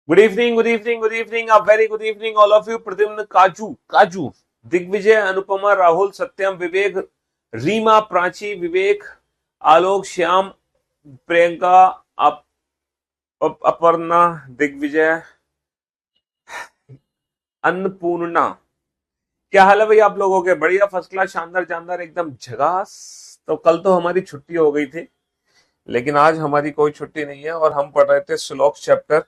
Good evening, good evening, good evening, a very good evening all of you. Pradyumna, Kaju Kaju, Digvijay, Anupama, Rahul, Satyam, Vivek, Reema, Prachi, Vivek, Alok, Shyam, Priyanka, अप, अपर्णा, दिग्विजय, अन्नपूर्णा। क्या हाल है भाई आप लोगों के? बढ़िया, फर्स्ट क्लास, शानदार जानदार, एकदम झकास। तो कल तो हमारी छुट्टी हो गई थी, लेकिन आज हमारी कोई छुट्टी नहीं है और हम पढ़ रहे थे श्लोक चैप्टर।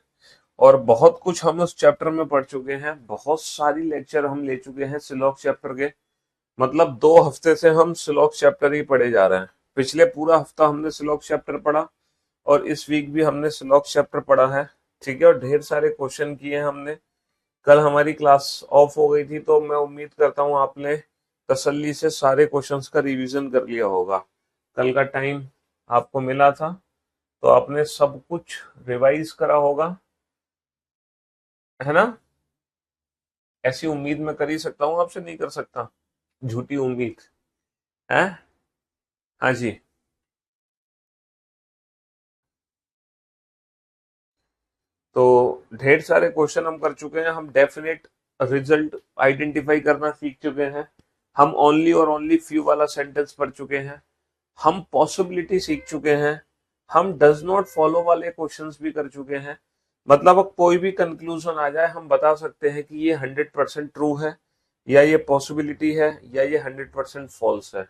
और बहुत कुछ हम उस चैप्टर में पढ़ चुके हैं, बहुत सारी लेक्चर हम ले चुके हैं श्लोक चैप्टर के। मतलब 2 हफ्ते से हम श्लोक चैप्टर ही पढ़े जा रहे हैं। पिछले पूरा हफ्ता हमने श्लोक चैप्टर पढ़ा और इस वीक भी हमने श्लोक चैप्टर पढ़ा है। ठीक है, और ढेर सारे क्वेश्चन किए हैं हमने। कल हमारी क्लास ऑफ हो गई थी, तो मैं उम्मीद करता हूँ आपने तसल्ली से सारे क्वेश्चंस का रिवीजन कर लिया होगा। कल का टाइम आपको मिला था, तो आपने सब कुछ रिवाइज करा होगा, है ना? ऐसी उम्मीद मैं कर ही सकता हूँ आपसे, नहीं कर सकता झूठी उम्मीद, है? हाँ जी। तो ढेर सारे क्वेश्चन हम कर चुके हैं, हम डेफिनेट रिजल्ट आइडेंटिफाई करना सीख चुके हैं, हम ओनली और ओनली फ्यू वाला सेंटेंस पढ़ चुके हैं, हम पॉसिबिलिटी सीख चुके हैं, हम डज नॉट फॉलो वाले क्वेश्चंस भी कर चुके हैं। मतलब अब कोई भी कंक्लूजन आ जाए, हम बता सकते हैं कि ये 100% ट्रू है, या ये पॉसिबिलिटी है, या ये 100% फॉल्स है।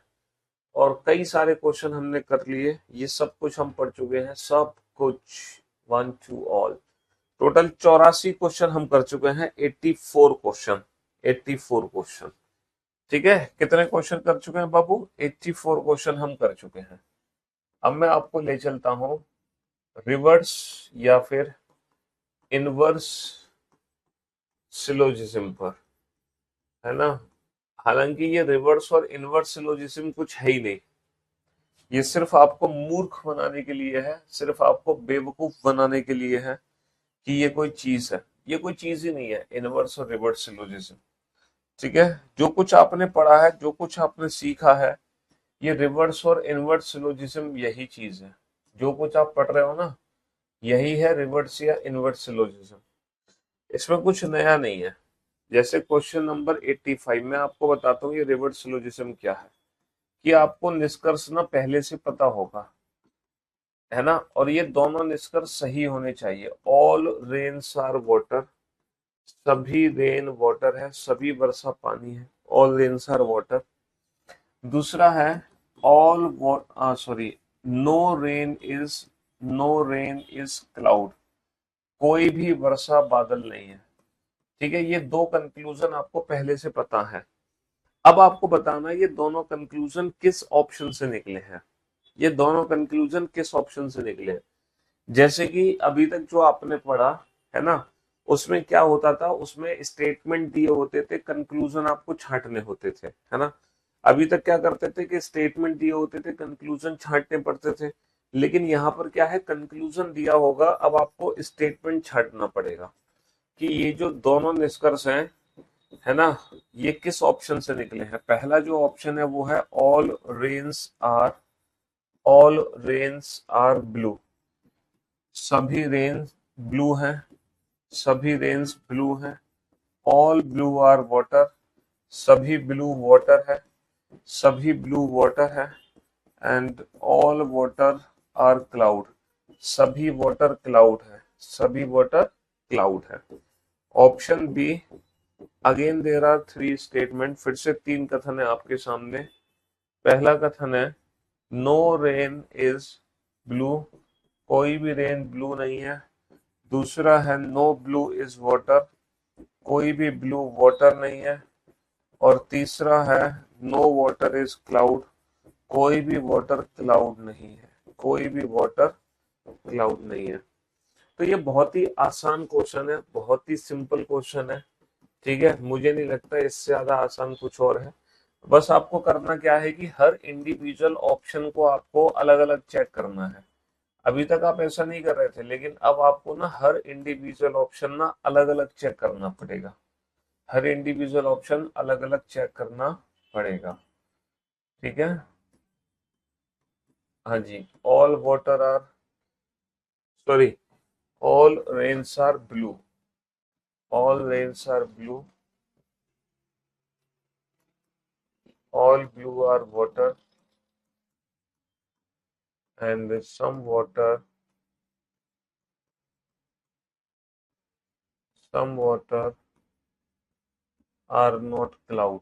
और कई सारे क्वेश्चन हमने कर लिए, ये सब कुछ हम पढ़ चुके हैं, सब कुछ, one two all. Total 84 question हम कर चुके हैं, 84 क्वेश्चन, 84 क्वेश्चन। ठीक है, कितने क्वेश्चन कर चुके हैं बाबू? 84 क्वेश्चन हम कर चुके हैं। अब मैं आपको ले चलता हूं रिवर्स या फिर इनवर्स सिलोजिज्म पर, है ना? हालांकि ये रिवर्स और इनवर्स सिलोजिज्म कुछ है ही नहीं, ये सिर्फ आपको मूर्ख बनाने के लिए है, सिर्फ आपको बेवकूफ बनाने के लिए है कि ये कोई चीज है। ये कोई चीज ही नहीं है, इनवर्स और रिवर्स सिलोजिज्म। ठीक है, जो कुछ आपने पढ़ा है, जो कुछ आपने सीखा है, ये रिवर्स और इनवर्स सिलोजिज्म यही चीज है। जो कुछ आप पढ़ रहे हो ना, यही है रिवर्स या इनवर्स सिलोजिज्म। इसमें कुछ नया नहीं है। जैसे क्वेश्चन नंबर 85 में आपको बताता हूँ ये रिवर्स सिलोजिज्म क्या है, कि आपको निष्कर्ष ना पहले से पता होगा, है ना? और ये दोनों निष्कर्ष सही होने चाहिए। ऑल रेन्स आर वाटर, सभी रेन वाटर है, सभी वर्षा पानी है, ऑल रेन्स आर वाटर। दूसरा है all sorry, no rain is, no rain is cloud, कोई भी वर्षा बादल नहीं है। ठीक है, ये दो कंक्लूजन आपको पहले से पता है। अब आपको बताना है ये दोनों कंक्लूजन किस ऑप्शन से निकले हैं, ये दोनों कंक्लूजन किस ऑप्शन से निकले हैं। जैसे कि अभी तक जो आपने पढ़ा, है ना, उसमें क्या होता था, उसमें स्टेटमेंट दिए होते थे, कंक्लूजन आपको छांटने होते थे, है ना? अभी तक क्या करते थे कि स्टेटमेंट दिए होते थे, कंक्लूजन छांटने पड़ते थे। लेकिन यहाँ पर क्या है, कंक्लूजन दिया होगा, अब आपको स्टेटमेंट छांटना पड़ेगा कि ये जो दोनों निष्कर्ष हैं, है ना, ये किस ऑप्शन से निकले हैं। पहला जो ऑप्शन है वो है are all rains are blue, सभी रेन्स ब्लू हैं, सभी रेन्स ब्लू हैं। ऑल ब्लू आर वाटर, सभी ब्लू वाटर है, सभी ब्लू वाटर है। And all water are cloud, सभी वाटर क्लाउड है, सभी वाटर क्लाउड है। Option B, again there are 3 statement, फिर से 3 कथन है आपके सामने। पहला कथन है नो रेन इज ब्लू, कोई भी रेन ब्लू नहीं है। दूसरा है नो ब्लू इज वाटर, कोई भी ब्लू वाटर नहीं है। और तीसरा है नो वाटर इज क्लाउड, कोई भी वाटर क्लाउड नहीं है, कोई भी वाटर क्लाउड नहीं है। तो ये बहुत ही आसान क्वेश्चन है, बहुत ही सिंपल क्वेश्चन है। ठीक है, मुझे नहीं लगता इससे ज्यादा आसान कुछ और है। बस आपको करना क्या है कि हर इंडिविजुअल ऑप्शन को आपको अलग अलग चेक करना है। अभी तक आप ऐसा नहीं कर रहे थे, लेकिन अब आपको ना हर इंडिविजुअल ऑप्शन ना अलग अलग चेक करना पड़ेगा, हर इंडिविजुअल ऑप्शन अलग अलग चेक करना पड़ेगा। ठीक है, हाँ जी। All water are, sorry, all rains are blue, all rains are blue, all blue are water, and some water are not cloud.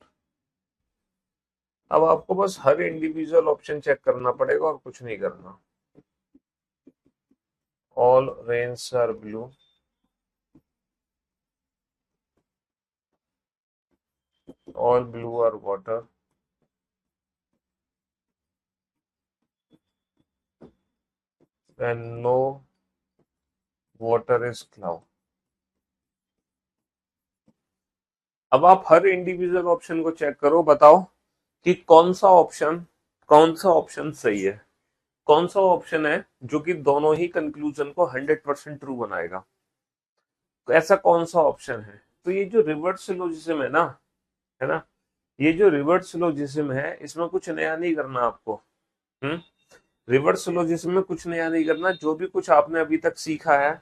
अब आपको बस हर इंडिविजुअल ऑप्शन चेक करना पड़ेगा और कुछ नहीं करना. All rains are blue, all blue are water, and no water is cloud. अब आप हर इंडिविजुअल ऑप्शन को चेक करो, बताओ कि कौन सा ऑप्शन सही है, कौन सा ऑप्शन है जो कि दोनों ही कंक्लूजन को 100% ट्रू बनाएगा. तो ऐसा कौन सा ऑप्शन है? तो ये जो रिवर्स सिलोजिज्म है ना, ये जो रिवर्स सिलोजिज्म है, इसमें कुछ नया नहीं करना आपको. हम्म रिवर्स सिलोजिज्म में कुछ नया नहीं करना. जो भी कुछ आपने अभी तक सीखा है,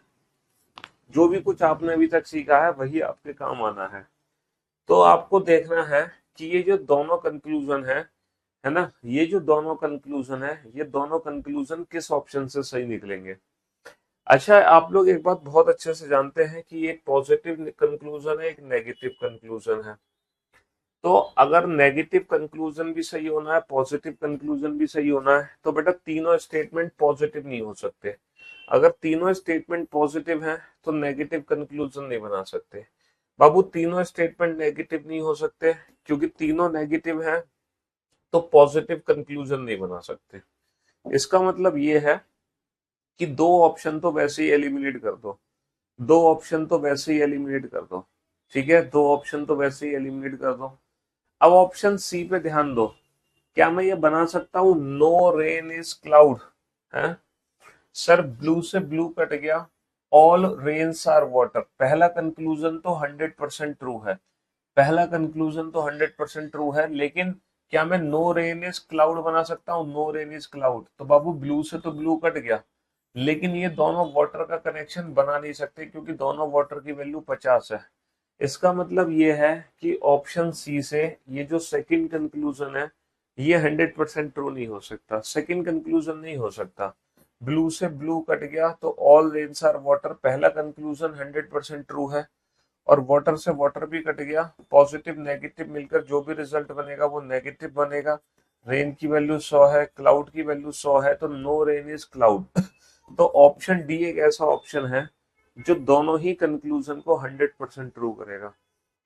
जो भी कुछ आपने अभी तक सीखा है, वही आपके काम आना है. तो आपको देखना है कि ये जो दोनों कंक्लूजन है ना, ये जो दोनों कंक्लूजन है, ये दोनों कंक्लूजन किस ऑप्शन से सही निकलेंगे. अच्छा, आप लोग एक बात बहुत अच्छे से जानते हैं कि एक पॉजिटिव कंक्लूजन है, एक नेगेटिव कंक्लूजन है. तो अगर नेगेटिव कंक्लूजन भी सही होना है, पॉजिटिव कंक्लूजन भी सही होना है, तो बेटा तीनों स्टेटमेंट पॉजिटिव नहीं हो सकते. अगर तीनों स्टेटमेंट पॉजिटिव हैं तो नेगेटिव कंक्लूजन नहीं बना सकते. बाबू, तीनों स्टेटमेंट नेगेटिव नहीं हो सकते, क्योंकि तीनों नेगेटिव हैं तो पॉजिटिव कंक्लूजन नहीं बना सकते. इसका मतलब ये है कि दो ऑप्शन तो वैसे ही एलिमिनेट कर दो, दो ऑप्शन तो वैसे ही एलिमिनेट कर दो. ठीक है, दो ऑप्शन तो वैसे ही एलिमिनेट कर दो. अब ऑप्शन सी पे ध्यान दो. क्या मैं ये बना सकता हूं नो रेन इज क्लाउड? है सर, ब्लू से ब्लू कट गया, ऑल रेन्स आर वाटर. पहला कंक्लूजन तो 100% ट्रू है, पहला कंक्लूजन तो 100% ट्रू है, लेकिन क्या मैं नो रेन इज क्लाउड बना सकता हूँ? नो रेन इज क्लाउड, तो बाबू ब्लू से तो ब्लू कट गया, लेकिन ये दोनों वाटर का कनेक्शन बना नहीं सकते, क्योंकि दोनों वाटर की वैल्यू 50 है. इसका मतलब ये है कि ऑप्शन सी से ये जो सेकंड कंक्लूजन है, ये 100% ट्रू नहीं हो सकता, सेकंड कंक्लूजन नहीं हो सकता. ब्लू से ब्लू कट गया तो ऑल रेन्स आर वाटर, पहला कंक्लूजन 100% ट्रू है. और वाटर से वाटर भी कट गया, पॉजिटिव नेगेटिव मिलकर जो भी रिजल्ट बनेगा वो नेगेटिव बनेगा. रेन की वैल्यू 100 है, क्लाउड की वैल्यू 100 है, तो नो रेन इज क्लाउड. तो ऑप्शन डी एक ऐसा ऑप्शन है जो दोनों ही कंक्लूजन को 100% ट्रू करेगा.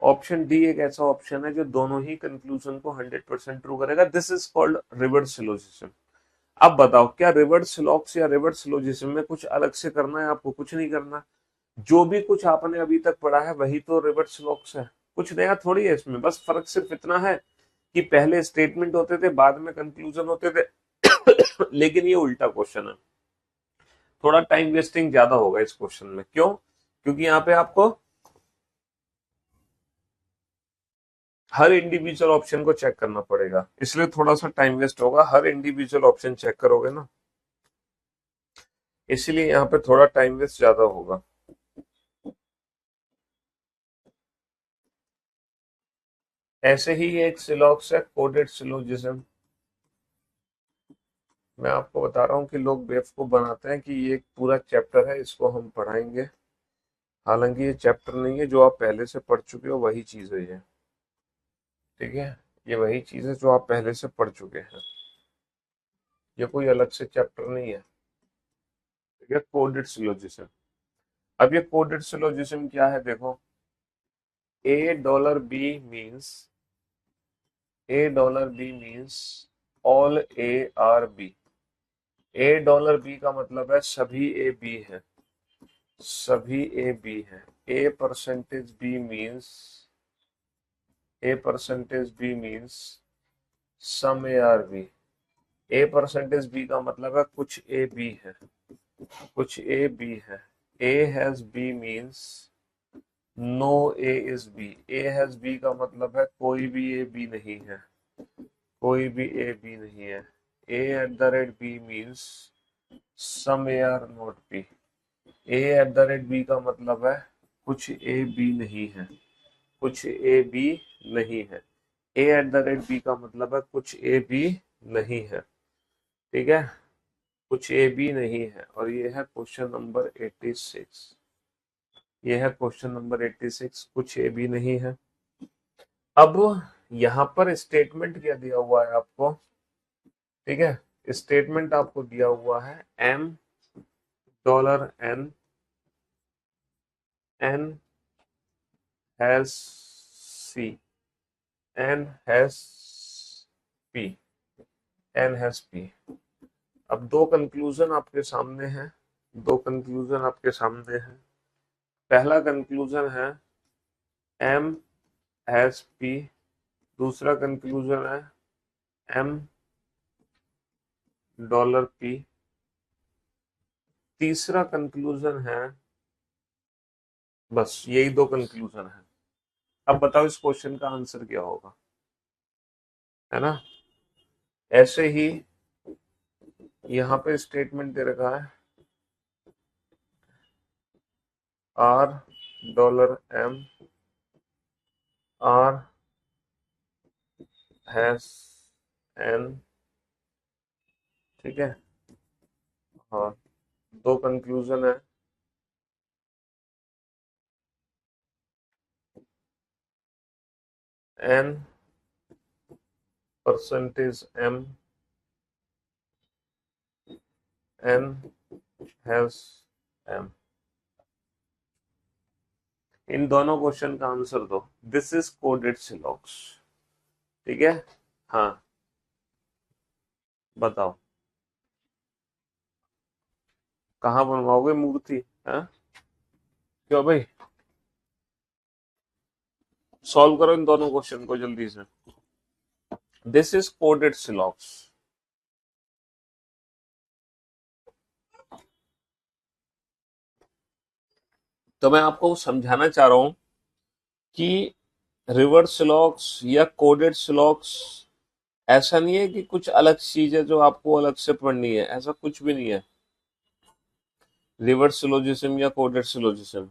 ऑप्शन डी एक ऐसा ऑप्शन है जो दोनों ही कंक्लूजन को 100% ट्रू करेगा. This is called reverse syllogism. अब बताओ, क्या रिवर्स सिलॉक्स या रिवर्स सिलोजिज्म में कुछ अलग से करना है आपको? कुछ नहीं करना. जो भी कुछ आपने अभी तक पढ़ा है वही तो रिवर्स लॉक्स है, कुछ नया थोड़ी है इसमें. बस फर्क सिर्फ इतना है कि पहले स्टेटमेंट होते थे, बाद में कंक्लूजन होते थे. लेकिन ये उल्टा क्वेश्चन है, थोड़ा टाइम वेस्टिंग ज्यादा होगा इस क्वेश्चन में. क्यों? क्योंकि यहाँ पे आपको हर इंडिविजुअल ऑप्शन को चेक करना पड़ेगा, इसलिए थोड़ा सा टाइम वेस्ट होगा. हर इंडिविजुअल ऑप्शन चेक करोगे ना, इसलिए यहाँ पे थोड़ा टाइम वेस्ट ज्यादा होगा. ऐसे ही एक सिलॉक्स है, कोडेड सिलोजिज्म. मैं आपको बता रहा हूँ कि लोग बेवकूफ बनाते हैं कि ये एक पूरा चैप्टर है, इसको हम पढ़ाएंगे. हालांकि ये चैप्टर नहीं है, जो आप पहले से पढ़ चुके हो वही चीज है ये. ठीक है, ये वही चीज है जो आप पहले से पढ़ चुके हैं, ये कोई अलग से चैप्टर नहीं है. ठीक है, कोडेड सिलोजिज्म. अब ये कोडेड सिलोजिज्म क्या है देखो. A $B means all A are B. A$B का मतलब है सभी ए बी है, सभी ए बी है. A%B means some A are B. A%B का मतलब है कुछ ए बी है, कुछ ए बी है. A has B means no A is B. A has B का मतलब है कोई भी ए बी नहीं है, कोई भी ए बी नहीं है. A@B means some A are not B. A at the rate B का मतलब है कुछ ए बी नहीं है, कुछ ए बी नहीं है। ए एट द रेट बी का मतलब है कुछ ए बी नहीं है, ठीक है, कुछ ए बी नहीं है। और ये है क्वेश्चन नंबर 86, ये है क्वेश्चन नंबर 86, कुछ ए बी नहीं है। अब यहाँ पर स्टेटमेंट क्या दिया हुआ है आपको, ठीक है, स्टेटमेंट आपको दिया हुआ है M dollar N, N has C, N has P, N has P. अब दो कंक्लूजन आपके सामने हैं, दो कंक्लूजन आपके सामने हैं। पहला कंक्लूजन है एम हैज पी, दूसरा कंक्लूजन है एम डॉलर पी, तीसरा कंक्लूजन है, बस यही दो कंक्लूजन है। अब बताओ इस क्वेश्चन का आंसर क्या होगा, है ना। ऐसे ही यहाँ पे स्टेटमेंट दे रखा है R dollar M, R has N, ठीक है, हाँ, दो कंक्लूजन है N percentage M, N has M. इन दोनों क्वेश्चन का आंसर दो, दिस इज कोडेड सिलॉक्स, ठीक है। हाँ बताओ कहाँ बनवाओगे मूर्ति, हाँ क्यों भाई, सॉल्व करो इन दोनों क्वेश्चन को जल्दी से। दिस इज कोडेड सिलॉक्स। तो मैं आपको समझाना चाह रहा हूं कि रिवर्स सिलॉक्स या कोडेड सिलॉक्स ऐसा नहीं है कि कुछ अलग चीज है जो आपको अलग से पढ़नी है, ऐसा कुछ भी नहीं है। रिवर्स सिलोजिज्म या कोडेड सिलोजिज्म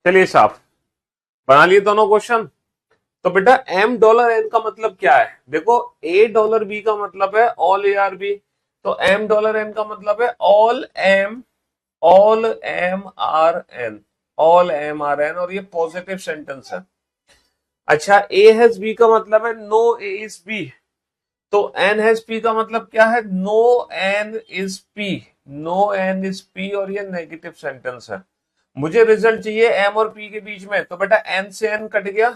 चलिए साहब, बना लिए दोनों क्वेश्चन। तो बेटा एम डॉलर एन का मतलब क्या है? देखो, ए डॉलर बी का मतलब है ऑल ए आर बी, तो एम डॉलर एन का मतलब है all M are N, all M are N, और ये पॉजिटिव सेंटेंस है। अच्छा, ए हैज बी का मतलब है नो ए इज बी, तो एन हैज पी का मतलब क्या है? No N is P, no N is P, और ये नेगेटिव सेंटेंस है। मुझे रिजल्ट चाहिए एम और पी के बीच में, तो बेटा एन से एन कट गया,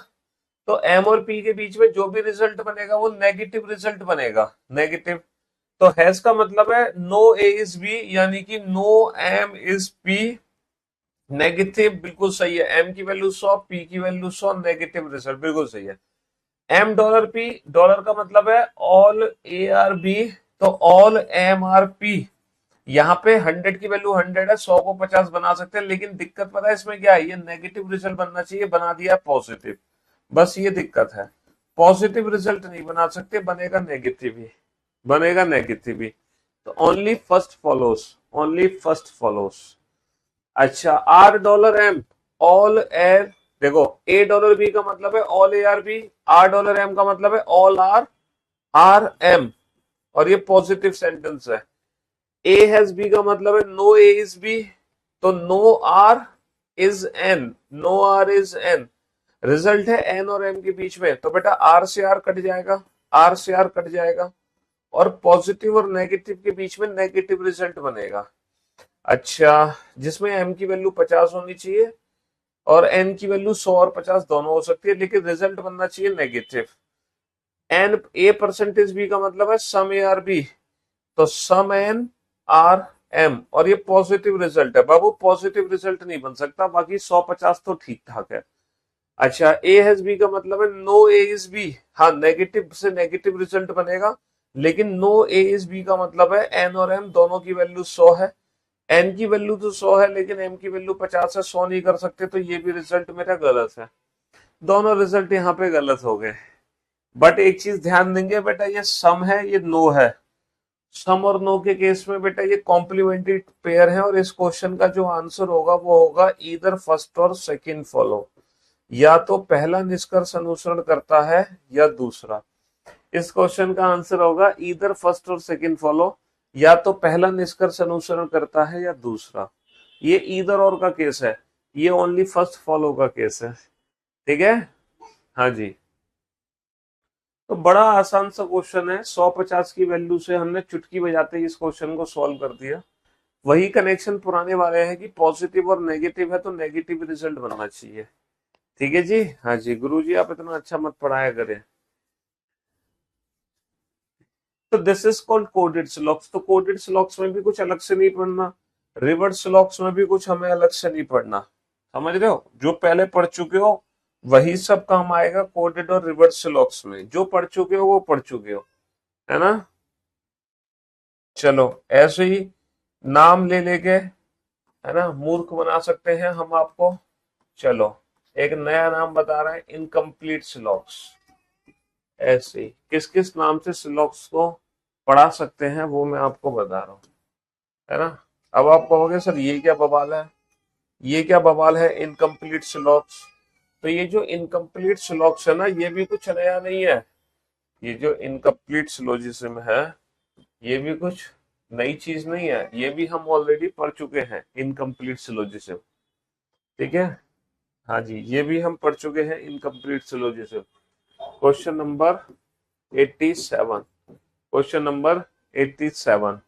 तो एम और पी के बीच में जो भी रिजल्ट बनेगा वो नेगेटिव रिजल्ट बनेगा, नेगेटिव। तो हैज का मतलब है नो ए इज बी, यानी कि no M is P, negative, बिल्कुल सही है। एम की वैल्यू 100, पी की वैल्यू 100, नेगेटिव रिजल्ट, बिल्कुल सही है। एम डॉलर पी, डॉलर का मतलब है ऑल ए आर बी, तो ऑल एम आर पी। यहाँ पे 100 की वैल्यू 100 है, 100 को 50 बना सकते हैं, लेकिन दिक्कत पता है इसमें क्या है? ये नेगेटिव रिजल्ट बनना चाहिए, बना दिया पॉजिटिव, बस ये दिक्कत है। पॉजिटिव रिजल्ट नहीं बना सकते, बनेगा नेगेटिव ही, बनेगा नेगेटिव ही। तो only first follows, only first follows. अच्छा, R dollar M, all R, देखो ए डॉलर बी का मतलब है all A are B, R dollar M का मतलब है ऑल आर आर एम, और ये पॉजिटिव सेंटेंस है। ए हैज बी का मतलब है नो ए इज बी, तो no R is N, no R is N, result है एन और एम के बीच में, तो बेटा आर से आर कट जाएगा, आर से आर कट जाएगा, और पॉजिटिव और नेगेटिव के बीच में नेगेटिव रिजल्ट बनेगा। अच्छा, जिसमें एम की वैल्यू 50 होनी चाहिए और एन की वैल्यू 100 और 50 दोनों हो सकती है, लेकिन रिजल्ट बनना चाहिए negative. N A percentage B का मतलब है सम ए आर बी, तो सम एन आर एम, और ये पॉजिटिव रिजल्ट है बाबू, पॉजिटिव रिजल्ट नहीं बन सकता, बाकी 100-50 तो ठीक ठाक है। अच्छा, ए हैज बी का मतलब है नो ए इज बी, हाँ नेगेटिव से नेगेटिव रिजल्ट बनेगा, लेकिन नो ए इज बी का मतलब है एन और एम दोनों की वैल्यू 100 है, एन की वैल्यू तो 100 है लेकिन एम की वैल्यू 50 है, 100 नहीं कर सकते, तो ये भी रिजल्ट मेरा गलत है। दोनों रिजल्ट यहाँ पे गलत हो गए। बट एक चीज ध्यान देंगे बेटा, ये सम है, ये नो है। सम और नो के केस में बेटा ये कॉम्प्लीमेंट्री पेयर है, और इस क्वेश्चन का जो आंसर होगा वो होगा ईदर फर्स्ट और सेकंड फॉलो, या तो पहला निष्कर्ष अनुसरण करता है या दूसरा। इस क्वेश्चन का आंसर होगा ईदर फर्स्ट और सेकंड फॉलो, या तो पहला निष्कर्ष अनुसरण करता है या दूसरा। ये ईदर और का केस है, ये ओनली फर्स्ट फॉलो का केस है। ठीक है, हाँ जी। तो बड़ा आसान सा क्वेश्चन है, 150 की वैल्यू से हमने चुटकी बजाते ही इस क्वेश्चन को सॉल्व कर दिया। वही कनेक्शन पुराने वाले हैं कि पॉजिटिव और नेगेटिव है तो नेगेटिव रिजल्ट बनना चाहिए। ठीक है जी, हाँ जी। गुरु जी आप इतना अच्छा मत पढ़ाया करें। तो दिस इज कॉल्ड कोडेड स्लॉक्स, तो कोडेड स्लॉक्स में भी कुछ अलग से नहीं पढ़ना, रिवर्स स्लॉक्स में भी कुछ हमें अलग से नहीं पढ़ना, समझ रहे हो? जो पहले पढ़ चुके हो वही सब काम आएगा कोडेड और रिवर्स स्लॉक्स में, जो पढ़ चुके हो वो पढ़ चुके हो, है ना? चलो, ऐसे ही नाम ले लेके, है ना, मूर्ख बना सकते हैं हम आपको। चलो, एक नया नाम बता रहे हैं, इनकम्प्लीट स्लॉक्स। ऐसे ही किस किस नाम से स्लॉक्स को पढ़ा सकते हैं वो मैं आपको बता रहा हूँ, है ना? अब आप कहोगे सर ये क्या बवाल है, ये क्या बवाल है इनकम्प्लीट स्लॉक्स? तो ये जो इनकम्प्लीट स्लॉक्स है ना, ये भी कुछ नया नहीं है। ये जो इनकम्प्लीट सिलोजिज्म है, ये भी कुछ नई चीज नहीं है, ये भी हम ऑलरेडी पढ़ चुके हैं, इनकम्प्लीट सिलोजिज्म। ठीक है, हाँ जी, ये भी हम पढ़ चुके हैं incomplete syllogism. Question number 87, question number 87।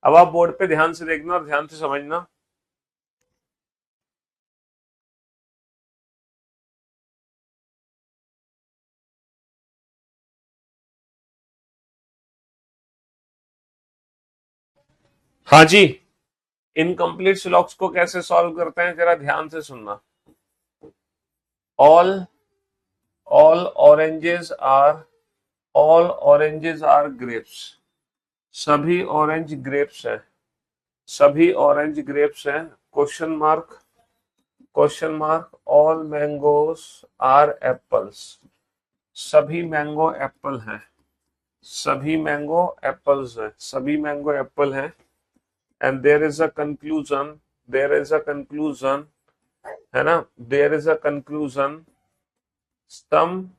अब आप बोर्ड पे ध्यान से देखना और ध्यान से समझना। हाँ जी, इनकम्प्लीट स्लॉक्स को कैसे सॉल्व करते हैं जरा ध्यान से सुनना। All all oranges are, all oranges are grapes, सभी ऑरेंज ग्रेप्स है, सभी ऑरेंज ग्रेप्स हैं। Question mark, question mark, all mangoes are apples, सभी मैंगो एप्पल हैं, सभी मैंगो एप्पल्स है, सभी मैंगो एप्पल हैं। And there is a conclusion, there is a conclusion है ना, there is a conclusion, some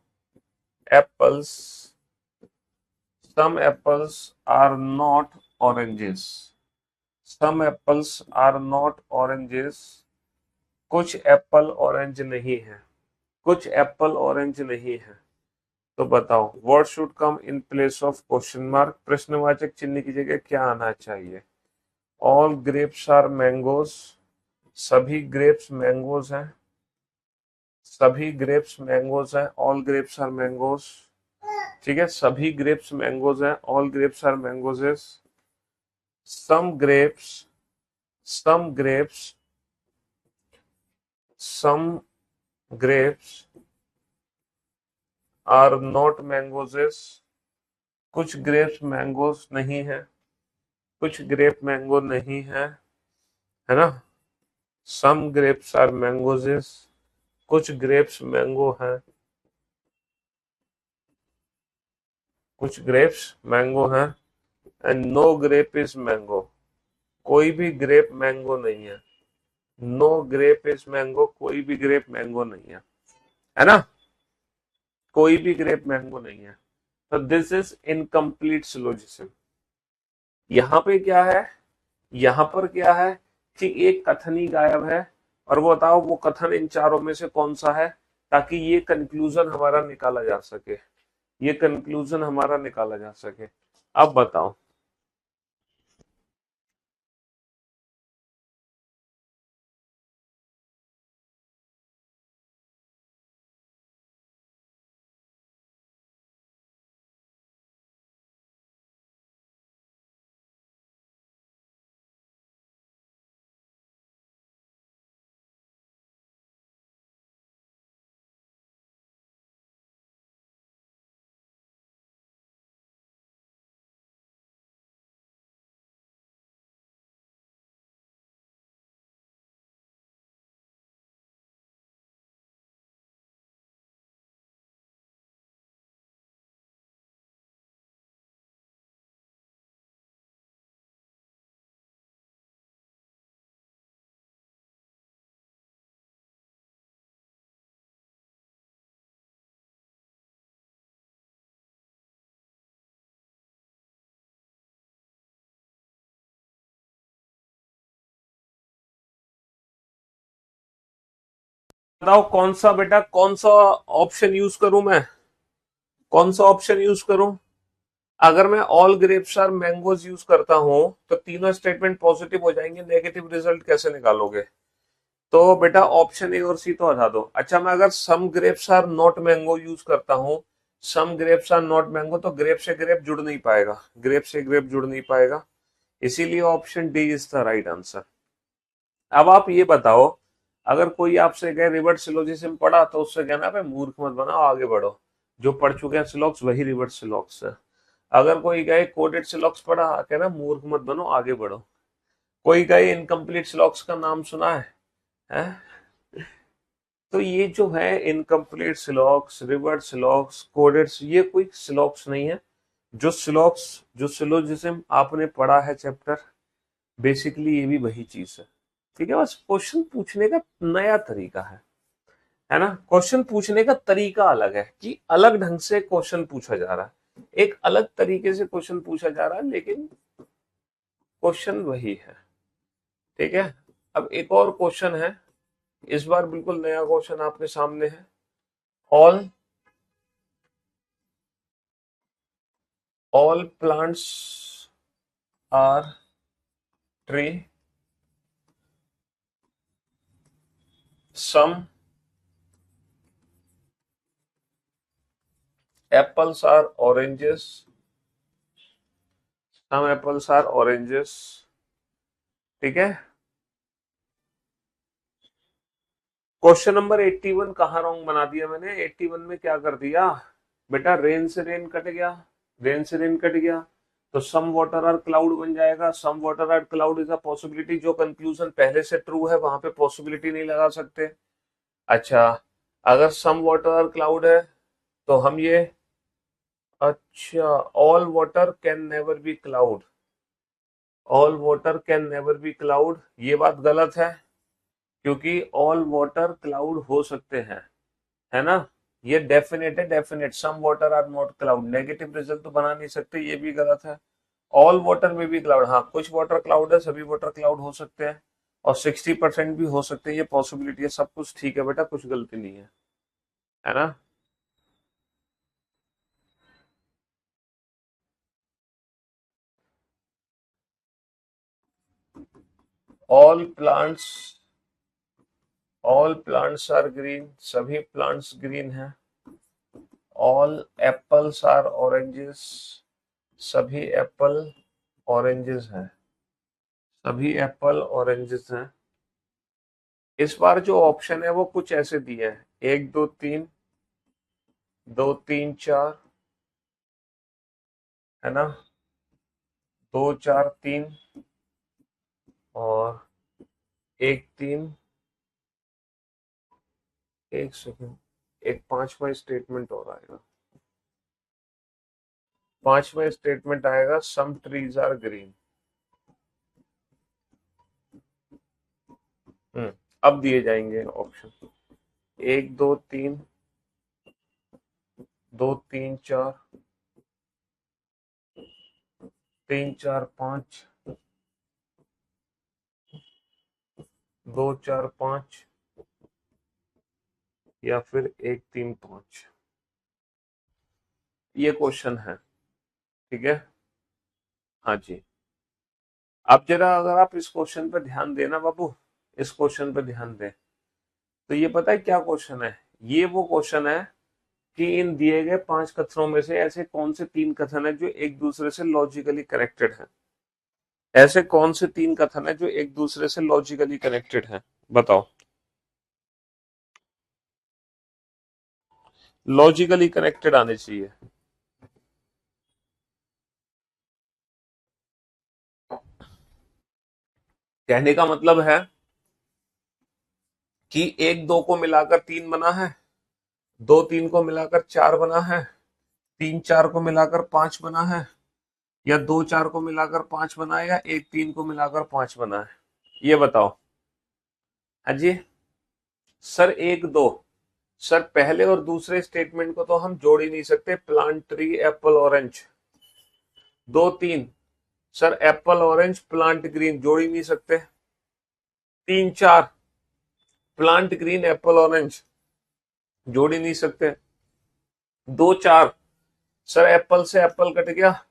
apples are not oranges, some apples are not oranges, कुछ apple orange नहीं है, कुछ एप्पल ऑरेंज नहीं है। तो बताओ what should come in place of question mark, प्रश्नवाचक चिन्ह की जगह क्या आना चाहिए। ऑल ग्रेप्स आर मैंगोज, सभी ग्रेप्स मैंगोज हैं, सभी ग्रेप्स मैंगोज हैं, ऑल ग्रेप्स आर मैंगोज। ठीक है, सभी ग्रेप्स मैंगोज हैं, all grapes are mangoes. Some grapes, some grapes, some grapes are not mangoes, कुछ ग्रेप्स मैंगोज नहीं है, कुछ ग्रेप मैंगो नहीं है ना। सम ग्रेप्स आर मैंगोजेस, कुछ ग्रेप्स मैंगो हैं, कुछ ग्रेप्स मैंगो हैं, and no grape is mango, कोई भी ग्रेप मैंगो नहीं है, नो ग्रेप इज मैंगो, कोई भी ग्रेप मैंगो नहीं है ना, कोई भी ग्रेप मैंगो नहीं है। तो दिस इज इनकम्प्लीट सिलोजिज्म। यहाँ पे क्या है, यहाँ पर क्या है कि एक कथन ही गायब है, और वो बताओ वो कथन इन चारों में से कौन सा है, ताकि ये कंक्लूजन हमारा निकाला जा सके, ये कंक्लूजन हमारा निकाला जा सके। अब बताओ, बताओ कौन सा बेटा, कौन सा ऑप्शन यूज करूं मैं, कौन सा ऑप्शन यूज करूं। अगर मैं all grapes are mangoes use करता हूं तो तीनों स्टेटमेंट पॉजिटिव हो जाएंगे, नेगेटिव रिजल्ट कैसे निकालोगे। तो बेटा ऑप्शन ए और सी तो हटा दो। अच्छा, मैं अगर some grapes are not mango use करता हूं, some grapes are not mango, तो ग्रेप से ग्रेप जुड़ नहीं पाएगा, ग्रेप से ग्रेप जुड़ नहीं पाएगा, इसीलिए option D is the right answer. अब आप ये बताओ, अगर कोई आपसे कहे रिवर्ट सिलोजिज्म पढ़ा, तो उससे कहना भाई मूर्ख मत बनाओ, आगे बढ़ो, जो पढ़ चुके हैं सिलॉक्स वही रिवर्ट सिलॉक्स है। अगर कोई कहे कोडेड सिलॉक्स पढ़ा, कहना मूर्ख मत बनो, आगे बढ़ो। कोई कहे इनकम्प्लीट सिलॉक्स का नाम सुना है? तो ये जो है इनकम्प्लीट सिलॉक्स, रिवर्ट सिलॉक्स, कोडेड, ये कोई सिलॉक्स नहीं है। जो सिलॉक्स, जो सिलोजिज्म आपने पढ़ा है चैप्टर, बेसिकली ये भी वही चीज है। ठीक है, बस क्वेश्चन पूछने का नया तरीका है ना, क्वेश्चन पूछने का तरीका अलग है, कि अलग ढंग से क्वेश्चन पूछा जा रहा है, एक अलग तरीके से क्वेश्चन पूछा जा रहा है, लेकिन क्वेश्चन वही है। ठीक है, अब एक और क्वेश्चन है, इस बार बिल्कुल नया क्वेश्चन आपके सामने है। All all plants are tree, some apples are oranges, some apples are oranges. ठीक है, क्वेश्चन नंबर 81 कहाँ रॉन्ग बना दिया मैंने, 81 में क्या कर दिया बेटा, रेन से रेन कट गया, रेन से रेन कट गया, तो सम वाटर आर क्लाउड बन जाएगा, some water are cloud is a possibility, जो कंक्लूजन पहले से ट्रू है वहां पे पॉसिबिलिटी नहीं लगा सकते। अच्छा, अगर सम वाटर आर क्लाउड है, तो हम ये, अच्छा, all water can never B cloud, all water can never B cloud, ये बात गलत है, क्योंकि ऑल वाटर क्लाउड हो सकते हैं, है ना। ये डेफिनेट है, definite some water are not cloud, negative result तो बना नहीं सकते, ये भी गलत है। ऑल वाटर में भी क्लाउड, हाँ कुछ वाटर क्लाउड है, सभी वाटर क्लाउड हो सकते हैं, और 60% भी हो सकते हैं, ये पॉसिबिलिटी है। सब कुछ ठीक है बेटा, कुछ गलती नहीं है ना। All plants, all plants are green, सभी प्लांट्स ग्रीन हैं। ऑल एप्पल्स आर ऑरेंजेस, सभी एप्पल ऑरेंजेस हैं, सभी एप्पल ऑरेंजेस हैं। इस बार जो ऑप्शन है वो कुछ ऐसे दिए हैं, 1 2 3, 2 3 4, है ना, 2 4 3 और 1 3। एक सेकंड, एक पांचवा स्टेटमेंट और आएगा, पांचवा स्टेटमेंट आएगा, सम ट्रीज आर ग्रीन। अब दिए जाएंगे ऑप्शन, 1 2 3, 2 3 4, 3 4 5, 2 4 5, या फिर 1 3 5। ये क्वेश्चन है, ठीक है। हाँ जी। अब जरा अगर आप इस क्वेश्चन पे ध्यान देना बाबू, इस क्वेश्चन पे ध्यान दें, तो ये पता है क्या क्वेश्चन है। ये वो क्वेश्चन है कि इन दिए गए 5 कथनों में से ऐसे कौन से 3 कथन है जो एक दूसरे से लॉजिकली कनेक्टेड है। ऐसे कौन से 3 कथन है जो एक दूसरे से लॉजिकली कनेक्टेड है, बताओ। लॉजिकली कनेक्टेड आने चाहिए। कहने का मतलब है कि 1 2 को मिलाकर 3 बना है, 2 3 को मिलाकर 4 बना है, 3 4 को मिलाकर 5 बना है, या 2 4 को मिलाकर 5 बना है, या 1 3 को मिलाकर 5 बना है, ये बताओ। हाँ जी। सर 1 2, सर पहले और दूसरे स्टेटमेंट को तो हम जोड़ ही नहीं सकते, plant tree Apple orange. 2 3, sir Apple orange plant green, जोड़ ही नहीं सकते। 3 4, प्लांट ग्रीन एप्पल ऑरेंज, जोड़ ही नहीं सकते। 2 4, सर एप्पल से एप्पल कट गया,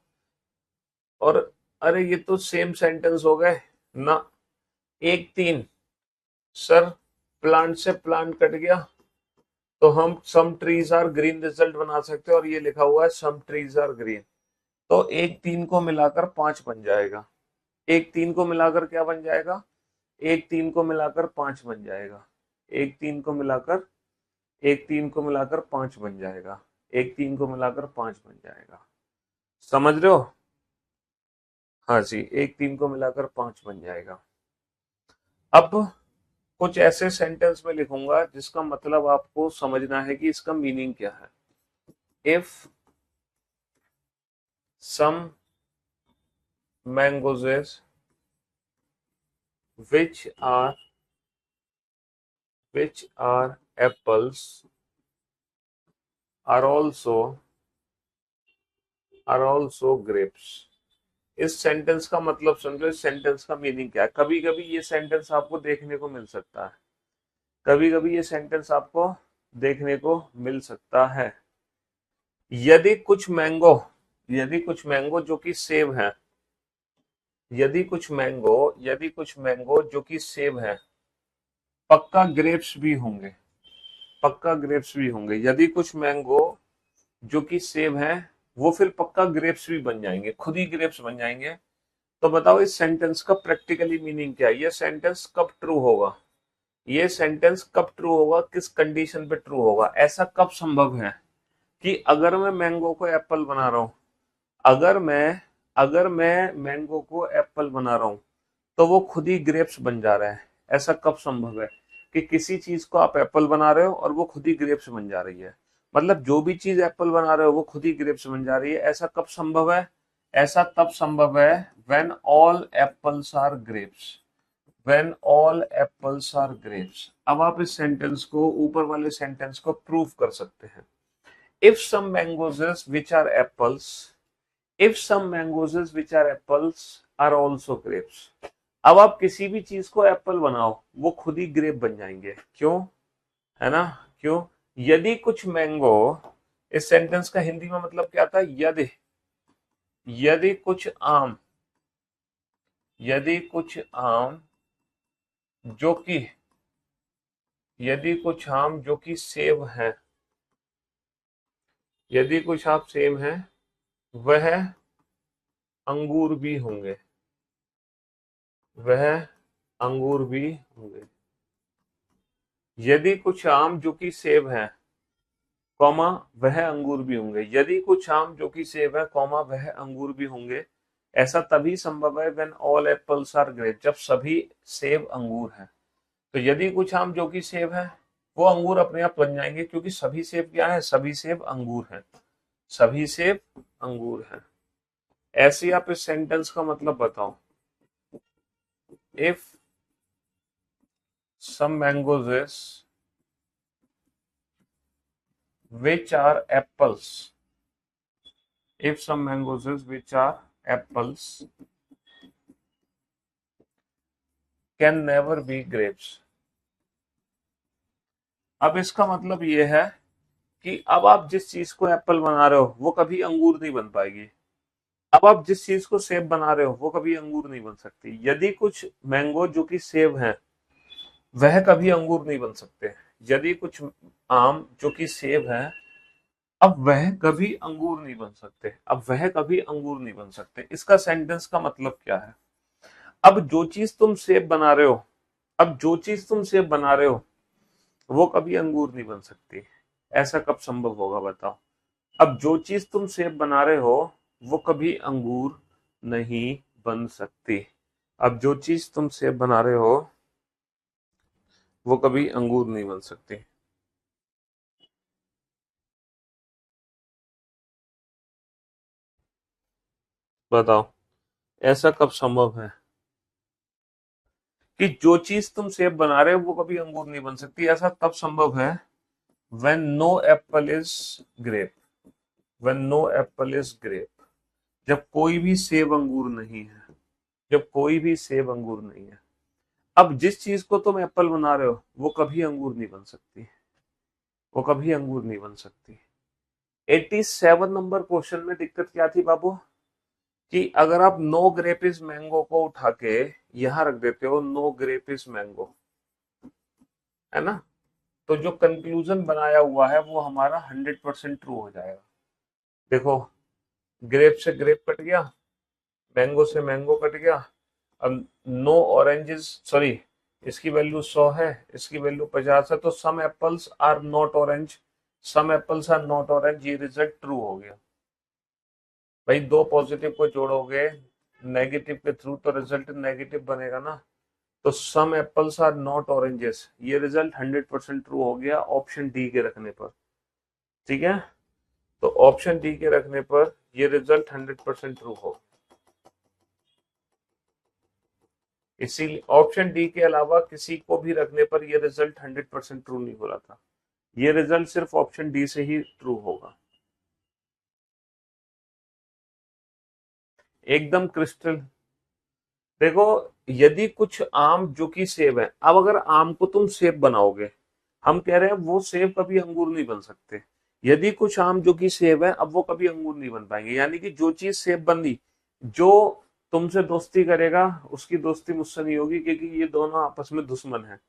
और अरे ये तो सेम सेंटेंस हो गए ना। 1 3, सर प्लांट से प्लांट कट गया, तो हम some trees are green result बना सकते हैं, और ये लिखा हुआ है सम ट्रीज आर ग्रीन। तो 1 3 को मिलाकर 5 बन जाएगा, 1 3 को मिलाकर क्या बन जाएगा, 1 3 को मिलाकर 5 बन जाएगा, 1 3 को मिलाकर, 1 3 को मिलाकर 5 बन जाएगा, 1 3 को मिलाकर 5 बन जाएगा। समझ रहे हो। हाँ जी, 1 3 को मिलाकर 5 बन जाएगा। अब कुछ ऐसे सेंटेंस में लिखूंगा जिसका मतलब आपको समझना है कि इसका मीनिंग क्या है। If some mangoes which are which are apples are also grapes। इस सेंटेंस का मतलब समझो, इस सेंटेंस का मीनिंग क्या है। कभी कभी ये सेंटेंस आपको देखने को मिल सकता है, कभी कभी ये सेंटेंस आपको देखने को मिल सकता है। यदि कुछ मैंगो, यदि कुछ मैंगो जो कि सेब है, यदि कुछ मैंगो जो कि सेब है, पक्का ग्रेप्स भी होंगे, पक्का ग्रेप्स भी होंगे। यदि कुछ मैंगो जो कि सेब है, वो फिर पक्का ग्रेप्स भी बन जाएंगे, खुद ही ग्रेप्स बन जाएंगे। तो बताओ इस सेंटेंस का प्रैक्टिकली मीनिंग क्या है। ये सेंटेंस कब ट्रू होगा, ये सेंटेंस कब ट्रू होगा, किस कंडीशन पे ट्रू होगा। ऐसा कब संभव है कि अगर मैं मैंगो को एप्पल बना रहा हूं, अगर मैं मैंगो को एप्पल बना रहा हूं, तो वो खुद ही ग्रेप्स बन जा रहा है। ऐसा कब संभव है कि किसी चीज को आप एप्पल बना रहे हो और वो खुद ही ग्रेप्स बन जा रही है। मतलब जो भी चीज एप्पल बना रहे हो वो खुद ही ग्रेप्स बन जा रही है। ऐसा कब संभव है, ऐसा तब संभव है when all apples are grapes, when all apples are grapes. अब आप इस सेंटेंस को, ऊपर वाले सेंटेंस को प्रूव कर सकते हैं। If some mangoes which are apples, if some mangoes which are apples are also grapes. अब आप किसी भी चीज को एप्पल बनाओ, वो खुद ही ग्रेप बन जाएंगे। क्यों? है ना? क्यों? यदि कुछ मैंगो, इस सेंटेंस का हिंदी में मतलब क्या था? यदि, यदि कुछ आम, यदि कुछ आम जो कि, यदि कुछ आम जो कि सेब है, यदि कुछ आप सेब हैं, वह अंगूर भी होंगे, वह अंगूर भी होंगे। यदि कुछ आम जो कि सेब है, कॉमा, वह अंगूर भी होंगे। यदि कुछ आम जो कि सेब है, कॉमा, वह अंगूर भी होंगे। ऐसा तभी संभव है when all apples are grape, जब सभी सेब अंगूर हैं। तो यदि कुछ आम जो कि सेब है, वो अंगूर अपने आप बन जाएंगे, क्योंकि सभी सेब क्या है? सभी सेब अंगूर हैं, सभी सेब अंगूर हैं। ऐसे ही आप इस सेंटेंस का मतलब बताओ। If some mangoes which are apples, if some mangoes which are apples can never be grapes। अब इसका मतलब ये है कि अब आप जिस चीज को एप्पल बना रहे हो, वो कभी अंगूर नहीं बन पाएगी। अब आप जिस चीज को सेब बना रहे हो, वो कभी अंगूर नहीं बन सकती। यदि कुछ मैंगो जो कि सेब है, वह कभी अंगूर नहीं बन सकते। यदि कुछ आम जो कि सेब है, अब वह कभी अंगूर नहीं बन सकते, अब वह कभी अंगूर नहीं बन सकते। इसका सेंटेंस का मतलब क्या है? अब जो चीज तुम सेब बना रहे हो, अब जो चीज तुम सेब बना रहे हो, वो कभी अंगूर नहीं बन सकती। ऐसा कब संभव होगा बताओ? अब जो चीज तुम सेब बना रहे हो, वो कभी अंगूर नहीं बन सकती। अब जो चीज तुम सेब बना रहे हो, वो कभी अंगूर नहीं बन सकती। बताओ, ऐसा कब संभव है कि जो चीज तुम सेब बना रहे हो, वो कभी अंगूर नहीं बन सकती? ऐसा तब संभव है when no apple is grape, when no apple is grape, जब कोई भी सेब अंगूर नहीं है, जब कोई भी सेब अंगूर नहीं है। अब जिस चीज को तुम एप्पल बना रहे हो, वो कभी अंगूर नहीं बन सकती, वो कभी अंगूर नहीं बन सकती। 87 नंबर क्वेश्चन में दिक्कत क्या थी बाबू? कि अगर आप नो ग्रेपिस मैंगो को उठा के यहां रख देते हो, नो ग्रेपिस मैंगो, है ना, तो जो कंक्लूजन बनाया हुआ है वो हमारा 100% ट्रू हो जाएगा। देखो, ग्रेप से ग्रेप कट गया, मैंगो से मैंगो कट गया। अब नो ऑरेंजेस, सॉरी, इसकी वैल्यू 100 है, इसकी वैल्यू 50 है, तो some apples are not orange, some apples are not orange, ये रिजल्ट ट्रू हो गया। भाई दो पॉजिटिव को जोड़ोगे नेगेटिव के थ्रू, तो रिजल्ट नेगेटिव बनेगा ना। तो some apples are not oranges, ये रिजल्ट 100% ट्रू हो गया ऑप्शन डी के रखने पर। ठीक है, तो ऑप्शन डी के रखने पर ये रिजल्ट 100% ट्रू हो। इसीलिए ऑप्शन डी के अलावा किसी को भी रखने पर ये रिजल्ट 100% ट्रू नहीं हो रहा था। ये रिजल्ट सिर्फ ऑप्शन डी से ही ट्रू होगा। एकदम क्रिस्टल। देखो, यदि कुछ आम जो कि सेब है, अब अगर आम को तुम सेब बनाओगे, हम कह रहे हैं वो सेब कभी अंगूर नहीं बन सकते। यदि कुछ आम जो कि सेब है, अब वो कभी अंगूर नहीं बन पाएंगे। यानी कि जो चीज सेब बन रही, जो तुमसे दोस्ती करेगा, उसकी दोस्ती मुझसे नहीं होगी, क्योंकि ये दोनों आपस में दुश्मन है।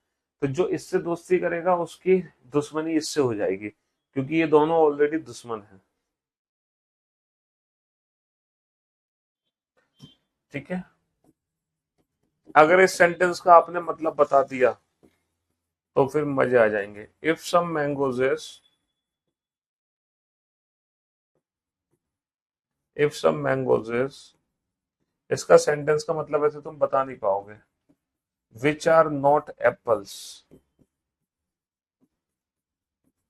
तो जो इससे दोस्ती करेगा, उसकी दुश्मनी इससे हो जाएगी, क्योंकि ये दोनों ऑलरेडी दुश्मन है। ठीक है, अगर इस सेंटेंस का आपने मतलब बता दिया, तो फिर मजे आ जाएंगे। इफ सम मैंगोजेस, इफ सम मैंगोजेस, इसका सेंटेंस का मतलब ऐसे तुम बता नहीं पाओगे। Which are not apples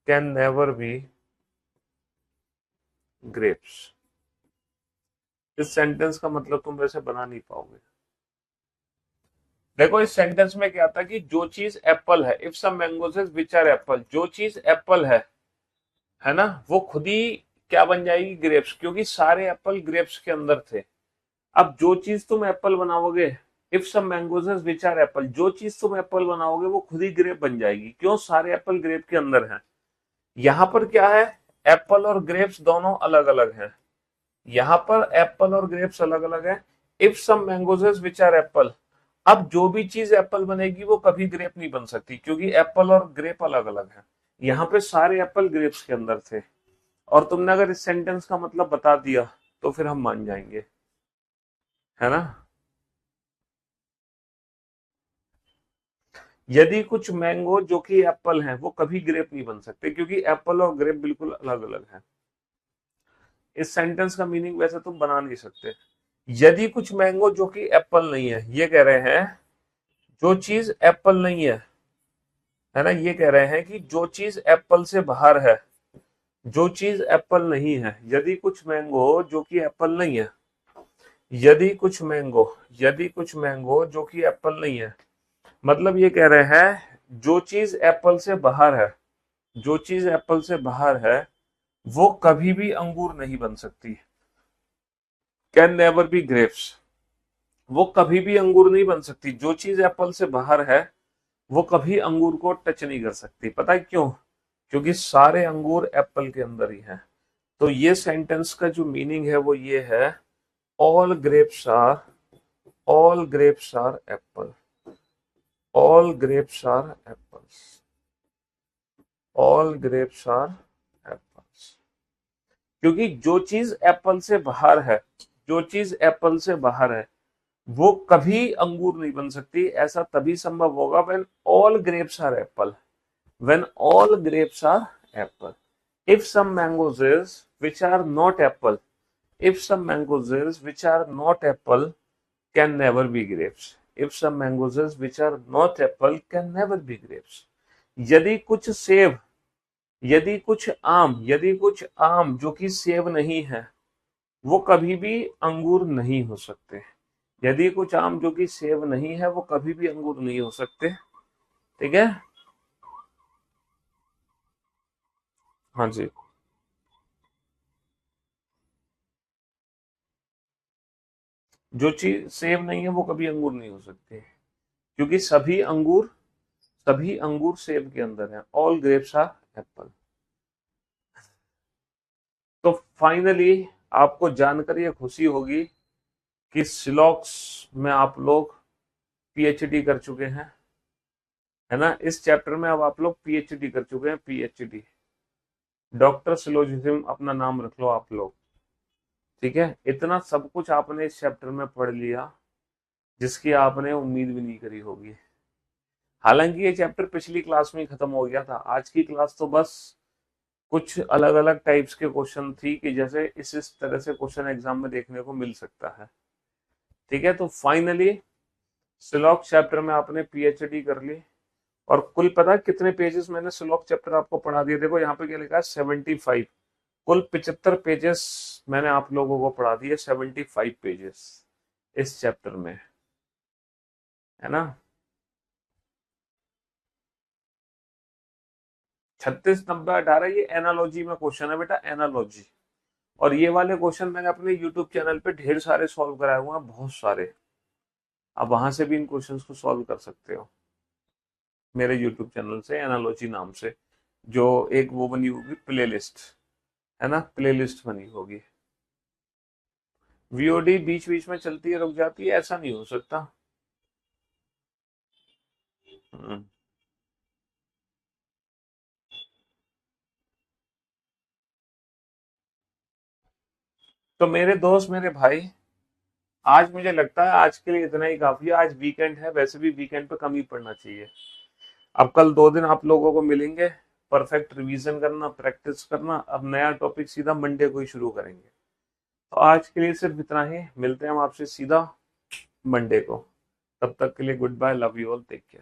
can never be grapes. इस सेंटेंस का मतलब तुम वैसे बना नहीं पाओगे। देखो इस सेंटेंस में क्या था कि जो चीज एप्पल है, if some mangoes which are apple, जो चीज एप्पल है ना, वो खुद ही क्या बन जाएगी, ग्रेप्स, क्योंकि सारे एप्पल ग्रेप्स के अंदर थे। अब जो चीज तुम एप्पल बनाओगे, if some mangoes which are apple, जो चीज तुम एप्पल बनाओगे वो खुद ही ग्रेप बन जाएगी, क्यों, सारे एप्पल ग्रेप के अंदर हैं। यहाँ पर क्या है, एप्पल और ग्रेप्स दोनों अलग अलग हैं। यहाँ पर एप्पल और ग्रेप्स अलग अलग है। If some mangoes which are apple, अब जो भी चीज एप्पल बनेगी वो कभी ग्रेप नहीं बन सकती, क्योंकि एप्पल और ग्रेप अलग अलग है। यहाँ पे सारे एप्पल ग्रेप्स के अंदर थे। और तुमने अगर इस सेंटेंस का मतलब बता दिया तो फिर हम मान जाएंगे, है ना। यदि कुछ मैंगो जो कि एप्पल हैं वो कभी ग्रेप नहीं बन सकते, क्योंकि एप्पल और ग्रेप बिल्कुल अलग अलग है। इस सेंटेंस का मीनिंग वैसे तुम बना नहीं सकते। यदि कुछ मैंगो जो कि एप्पल नहीं है, ये कह रहे हैं जो चीज एप्पल नहीं है ना, ये कह रहे हैं कि जो चीज एप्पल से बाहर है, जो चीज एप्पल नहीं है, यदि कुछ मैंगो जो कि एप्पल नहीं है, यदि कुछ मैंगो, यदि कुछ मैंगो जो कि एप्पल नहीं है, मतलब ये कह रहे हैं जो चीज एप्पल से बाहर है, जो चीज एप्पल से बाहर है वो कभी भी अंगूर नहीं बन सकती, कैन नेवर बी ग्रेप्स, वो कभी भी अंगूर नहीं बन सकती। जो चीज एप्पल से बाहर है वो कभी अंगूर को टच नहीं कर सकती। पता है क्यों, क्योंकि सारे अंगूर एप्पल के अंदर ही हैं। तो ये सेंटेंस का जो मीनिंग है वो ये है, all grapes are, all grapes are apple, all grapes are apples, all grapes are apples. क्योंकि जो चीज एप्पल से बाहर है, जो चीज एप्पल से बाहर है वो कभी अंगूर नहीं बन सकती। ऐसा तभी संभव होगा when all grapes are apple, when all grapes are apple. If some mangoes which are not apple, if some mangoes which are not apple can never be grapes. If some mangoes which are not apple can never be grapes. यदि कुछ सेब, यदि कुछ आम, यदि कुछ आम जो कि सेब नहीं है वो कभी भी अंगूर नहीं हो सकते। यदि कुछ आम जो कि सेब नहीं है वो कभी भी अंगूर नहीं हो सकते। ठीक है, हाँ जी। जो चीज सेब नहीं है वो कभी अंगूर नहीं हो सकते, क्योंकि सभी अंगूर सेब के अंदर हैं। All grapes are apple. तो फाइनली आपको जानकर ये खुशी होगी कि सिलॉक्स में आप लोग पीएचडी कर चुके हैं, है ना। इस चैप्टर में अब आप लोग पीएचडी कर चुके हैं, पीएचडी, डॉक्टर सिलोजिज्म अपना नाम रख लो आप लोग। ठीक है, इतना सब कुछ आपने इस चैप्टर में पढ़ लिया जिसकी आपने उम्मीद भी नहीं करी होगी। हालांकि ये चैप्टर पिछली क्लास में ही खत्म हो गया था। आज की क्लास तो बस कुछ अलग अलग टाइप्स के क्वेश्चन थी कि जैसे इस तरह से क्वेश्चन एग्जाम में देखने को मिल सकता है। ठीक है, तो फाइनली सिलॉक चैप्टर में आपने पीएचडी कर ली। और कुल पता है कितने पेजेस मैंने सिलॉक चैप्टर आपको पढ़ा दिए, देखो यहाँ पे क्या लिखा है, 75। कुल 75 पेजेस मैंने आप लोगों को पढ़ा दिए, 75 पेजेस इस चैप्टर में, है ना। 36, 90, 18 ये एनालॉजी में क्वेश्चन है बेटा, एनालॉजी। और ये वाले क्वेश्चन मैंने अपने यूट्यूब चैनल पे ढेर सारे सॉल्व कराए हुए हैं, बहुत सारे। आप वहां से भी इन क्वेश्चंस को सॉल्व कर सकते हो मेरे यूट्यूब चैनल से, एनालॉजी नाम से। जो एक वो बनी होगी प्लेलिस्ट, है ना, प्लेलिस्ट बनी होगी। वीओडी बीच बीच में चलती है रुक जाती है, ऐसा नहीं हो सकता। हम्म। तो मेरे दोस्त, मेरे भाई, आज मुझे लगता है आज के लिए इतना ही काफी है। आज वीकेंड है, वैसे भी वीकेंड पे कम ही पढ़ना चाहिए। अब कल 2 दिन आप लोगों को मिलेंगे, परफेक्ट रिवीजन करना, प्रैक्टिस करना। अब नया टॉपिक सीधा मंडे को ही शुरू करेंगे। तो आज के लिए सिर्फ इतना ही, मिलते हैं हम आपसे सीधा मंडे को। तब तक के लिए goodbye, love you all, take care.